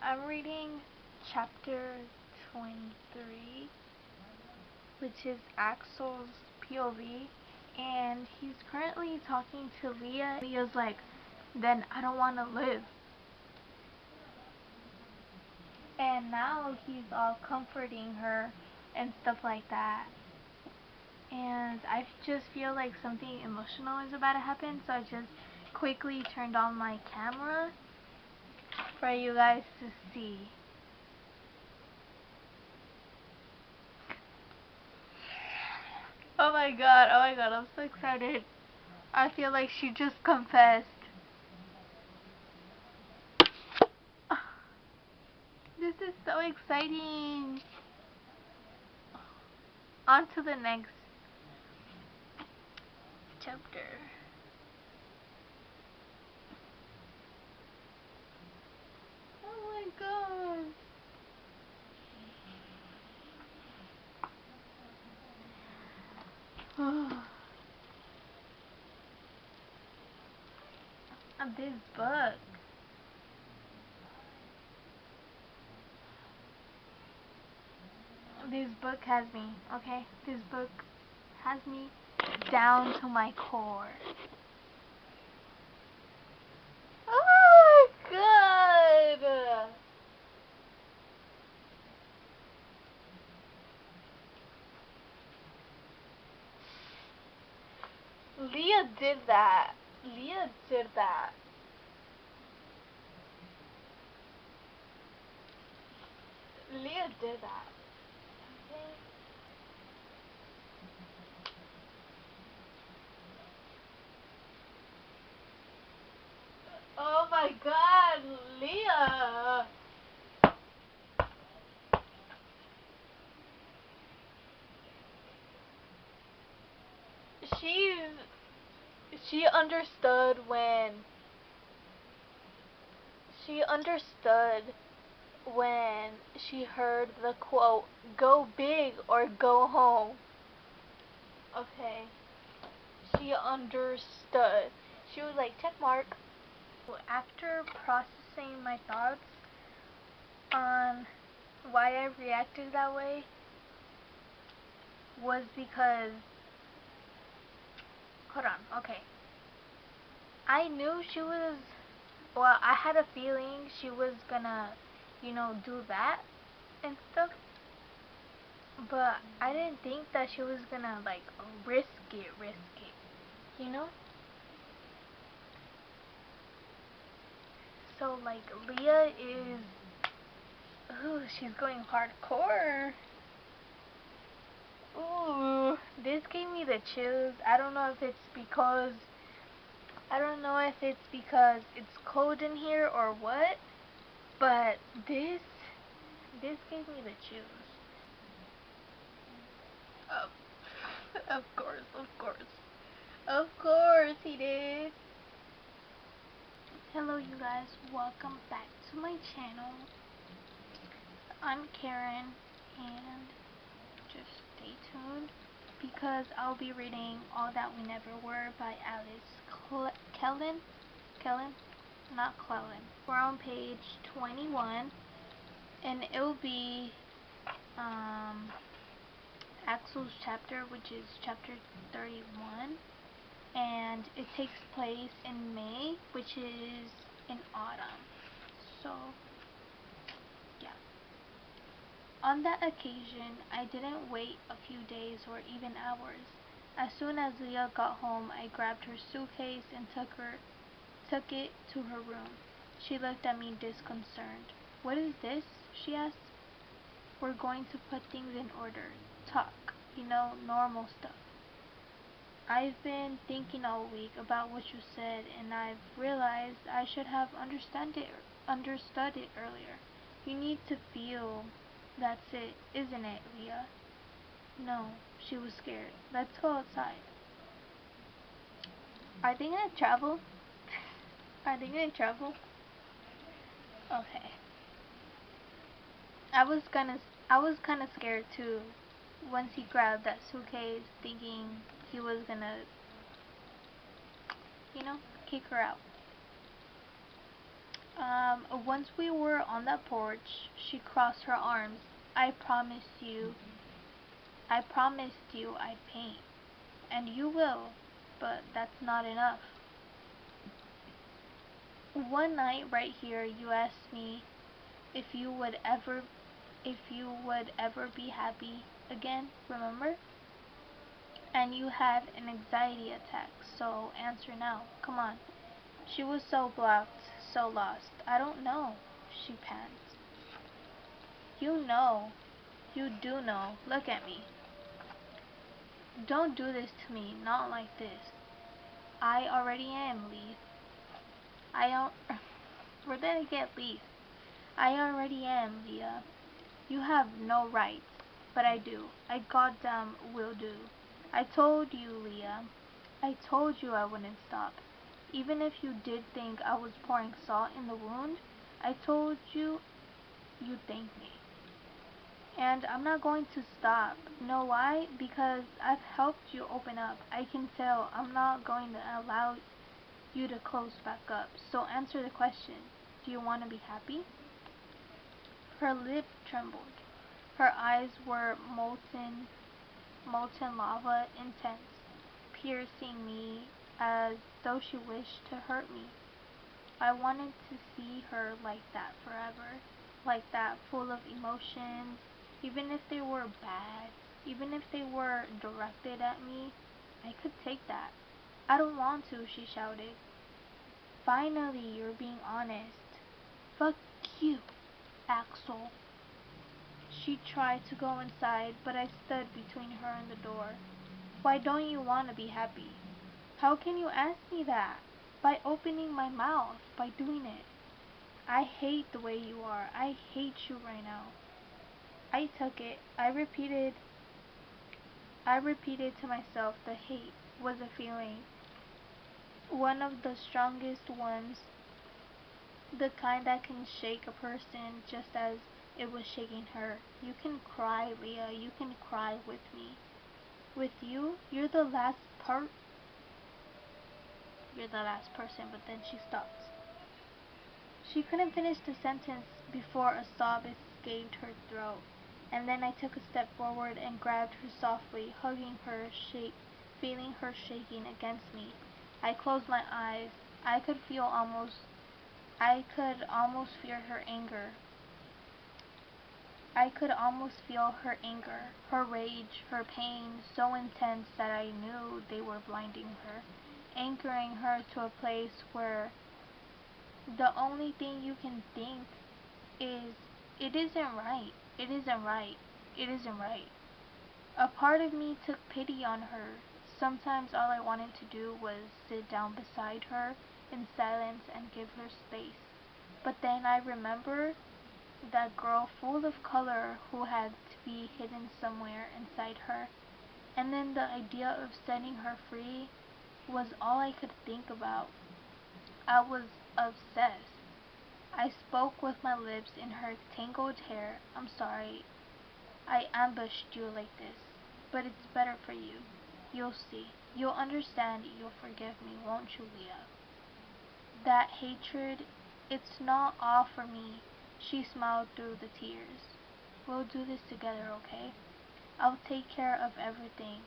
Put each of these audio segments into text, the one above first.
I'm reading chapter 23, which is Axel's POV, and he's currently talking to Leah. Leah's like, then I don't want to live. And now he's all comforting her and stuff like that. And I just feel like something emotional is about to happen, so I just quickly turned on my camera for you guys to see. Oh my god, I'm so excited. I feel like she just confessed. This is so exciting. On to the next chapter. Oh my god. This book. This book has me, okay? This book has me down to my core. Oh my god! Leah did that. Leah did that. Leah did that. Okay? Oh my god, Leah! She understood when she heard the quote, go big or go home. Okay. She understood. She was like, check mark. After processing my thoughts on why I reacted that way was because, hold on, okay. I knew she was, well, I had a feeling she was gonna, do that and stuff. But I didn't think that she was gonna, like, risk it, you know? So, like, Leah is, ooh, she's going hardcore. Ooh, this gave me the chills. I don't know if it's because it's cold in here or what, but this gave me the chills. Of course he did. Hello you guys, welcome back to my channel. I'm Karen, and just stay tuned because I'll be reading All That We Never Were by Alice Kellen, not Clellen. We're on page 21, and it'll be Axel's chapter, which is chapter 31, and it takes place in May, which is in autumn. So, yeah. On that occasion, I didn't wait a few days or even hours. As soon as Leah got home, I grabbed her suitcase and took it to her room. She looked at me disconcerted. What is this? She asked. We're going to put things in order. Talk. Normal stuff. I've been thinking all week about what you said, and I've realized I should have understood it earlier. You need to feel. That's it, isn't it, Leah? No, she was scared. Let's go outside. Are they gonna travel? Are they gonna travel? Okay. I was kind of scared too. Once he grabbed that suitcase, thinking he was gonna, kick her out. Once we were on that porch, she crossed her arms. I promised you I'd paint. And you will, but that's not enough. One night right here you asked me if you would ever be happy again, remember? And you had an anxiety attack, so answer now. Come on. She was so blocked, so lost. I don't know, she pants. You know. You do know. Look at me. Don't do this to me, not like this. I already am, Leaf. Where did I get Leaf? I already am, Leah. You have no rights, but I do. I goddamn will do. I told you, Leah. I told you I wouldn't stop. Even if you did think I was pouring salt in the wound, I told you you'd thank me. And I'm not going to stop. Know why? Because I've helped you open up. I can tell I'm not going to allow you to close back up. So answer the question. Do you want to be happy? Her lip trembled. Her eyes were molten lava, intense, piercing me as though she wished to hurt me. I wanted to see her like that forever, like that, full of emotions, even if they were bad, even if they were directed at me. I could take that. I don't want to, she shouted. Finally, you're being honest. Fuck you, Axel. She tried to go inside, but I stood between her and the door. Why don't you want to be happy? How can you ask me that? By opening my mouth, by doing it. I hate the way you are. I hate you right now. I took it. I repeated to myself, the hate was a feeling. One of the strongest ones, the kind that can shake a person just as it was shaking her. You can cry, Leah. You can cry with me. With you, you're the last person, but then she stopped. She couldn't finish the sentence before a sob escaped her throat, and then I took a step forward and grabbed her softly, hugging her, feeling her shaking against me. I closed my eyes. I could almost feel her anger. I could almost feel her anger, her rage, her pain, so intense that I knew they were blinding her, anchoring her to a place where the only thing you can think is, it isn't right, it isn't right, it isn't right. A part of me took pity on her. Sometimes all I wanted to do was sit down beside her in silence and give her space. But then I remembered that girl full of color who had to be hidden somewhere inside her, and then the idea of setting her free was all I could think about. I was obsessed. I spoke with my lips in her tangled hair. I'm sorry I ambushed you like this, but it's better for you. You'll see. You'll understand. You'll forgive me, won't you, Leah? That hatred, it's not all for me. She smiled through the tears. We'll do this together, okay? I'll take care of everything.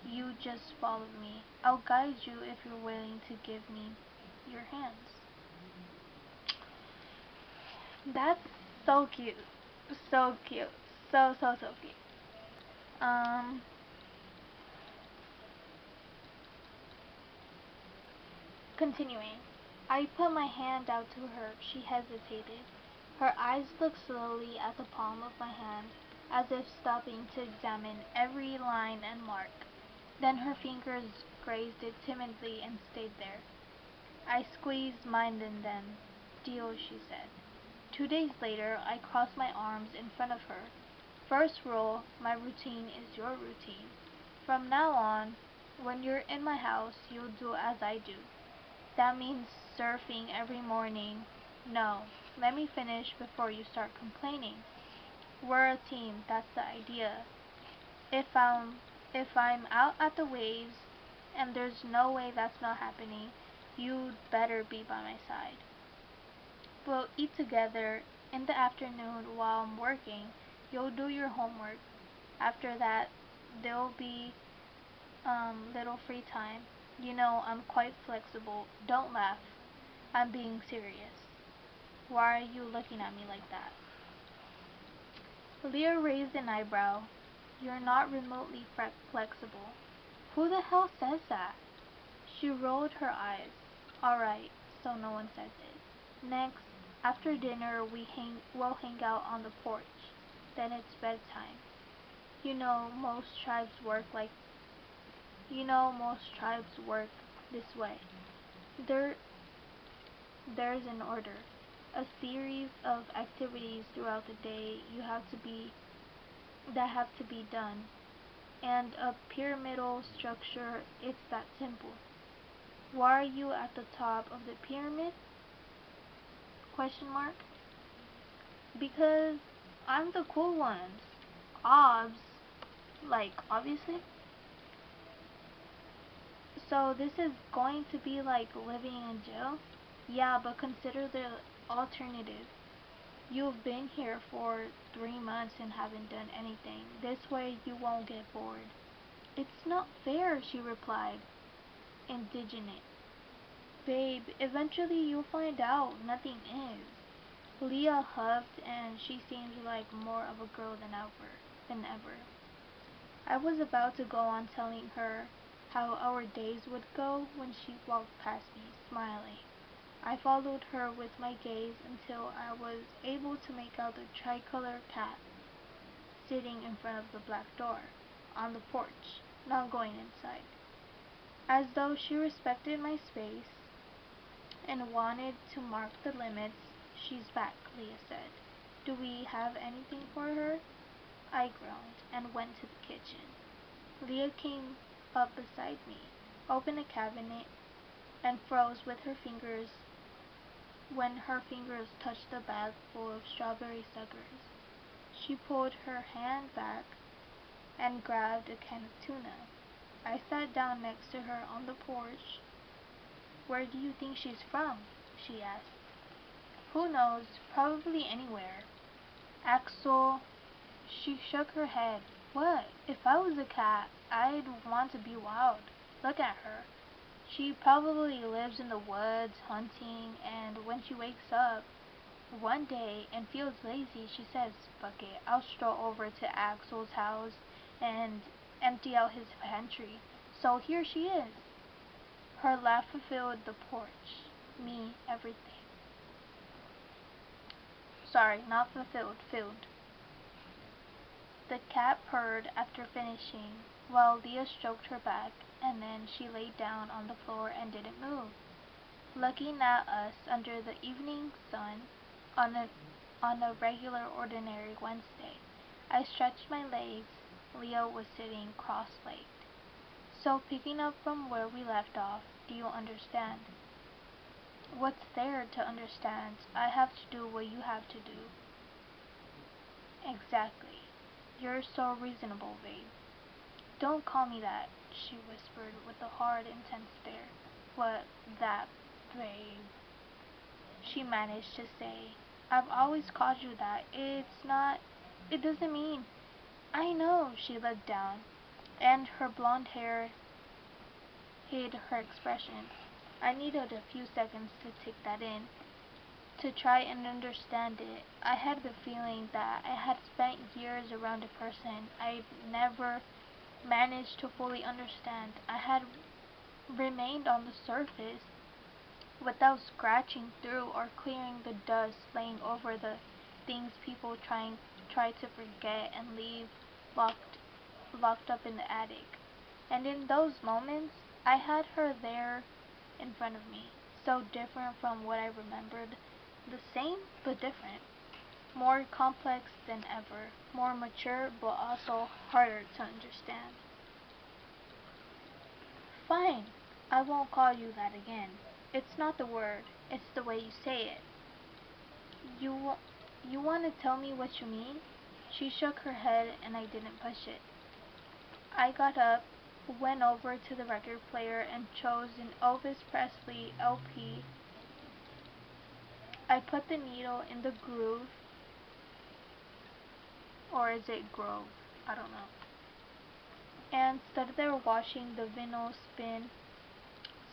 You just follow me. I'll guide you if you're willing to give me your hands. That's so cute. So cute. So cute. Continuing. I put my hand out to her. She hesitated. Her eyes looked slowly at the palm of my hand, as if stopping to examine every line and mark. Then her fingers grazed it timidly and stayed there. I squeezed mine and then, deal, she said. 2 days later, I crossed my arms in front of her. First rule, my routine is your routine. From now on, when you're in my house, you'll do as I do. That means surfing every morning. No, let me finish before you start complaining. We're a team, that's the idea. If I'm out at the waves, and there's no way that's not happening, you'd better be by my side. We'll eat together in the afternoon while I'm working. You'll do your homework. After that, there'll be little free time. You know, I'm quite flexible. Don't laugh. I'm being serious. Why are you looking at me like that? Leah raised an eyebrow. You're not remotely flexible. Who the hell says that? She rolled her eyes. Alright, so no one says it. Next, after dinner we'll hang out on the porch. Then it's bedtime. You know most tribes work this way. There's an order, a series of activities throughout the day that have to be done, and a pyramidal structure. It's that simple. Why are you at the top of the pyramid? Question mark. Because I'm the cool ones. Obviously. So this is going to be like living in jail? Yeah, but consider the alternative. You've been here for 3 months and haven't done anything. This way you won't get bored. It's not fair, she replied, indignant. Babe, eventually you'll find out nothing is. Leah huffed, and she seemed like more of a girl than ever. I was about to go on telling her how our days would go when she walked past me, smiling. I followed her with my gaze until I was able to make out the tricolor cat sitting in front of the black door, on the porch, not going inside. As though she respected my space and wanted to mark the limits. She's back, Leah said. Do we have anything for her? I groaned and went to the kitchen. Leah came up beside me, opened a cabinet, and froze with her fingers when her fingers touched the bag full of strawberry suckers. She pulled her hand back and grabbed a can of tuna. I sat down next to her on the porch. Where do you think she's from? She asked. Who knows? Probably anywhere. Axel. She shook her head. What? If I was a cat, I'd want to be wild. Look at her. She probably lives in the woods hunting, and when she wakes up one day and feels lazy, she says, fuck it, I'll stroll over to Axel's house and empty out his pantry. So here she is. Her laugh filled the porch. Me, everything. Sorry, not fulfilled, filled. The cat purred after finishing, while Leah stroked her back, and then she laid down on the floor and didn't move, looking at us under the evening sun on a regular ordinary Wednesday. I stretched my legs. Leah was sitting cross-legged. So picking up from where we left off, do you understand? What's there to understand? I have to do what you have to do. Exactly. You're so reasonable, babe. Don't call me that, she whispered with a hard, intense stare. What, that, babe? She managed to say. I've always called you that. It doesn't mean. I know, she looked down, and her blonde hair hid her expression. I needed a few seconds to take that in, to try and understand it. I had the feeling that I had spent years around a person I'd never managed to fully understand. I had remained on the surface without scratching through or clearing the dust laying over the things people try to forget and leave locked up in the attic. And in those moments, I had her there in front of me, so different from what I remembered. The same, but different. More complex than ever. More mature, but also harder to understand. Fine, I won't call you that again. It's not the word, it's the way you say it. You want to tell me what you mean? She shook her head and I didn't push it. I got up, went over to the record player and chose an Elvis Presley LP I put the needle in the groove, or is it grove? I don't know. And stood there watching the vinyl spin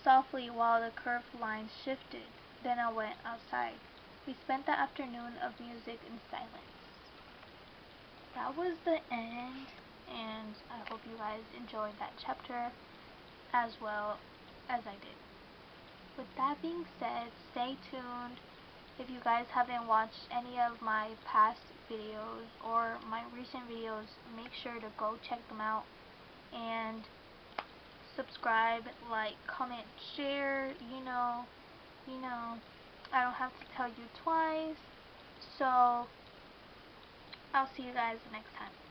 softly while the curved lines shifted. Then I went outside. We spent the afternoon of music in silence. That was the end, and I hope you guys enjoyed that chapter as well as I did. With that being said, stay tuned. If you guys haven't watched any of my past videos or my recent videos, make sure to go check them out and subscribe, like, comment, share. I don't have to tell you twice. So I'll see you guys next time.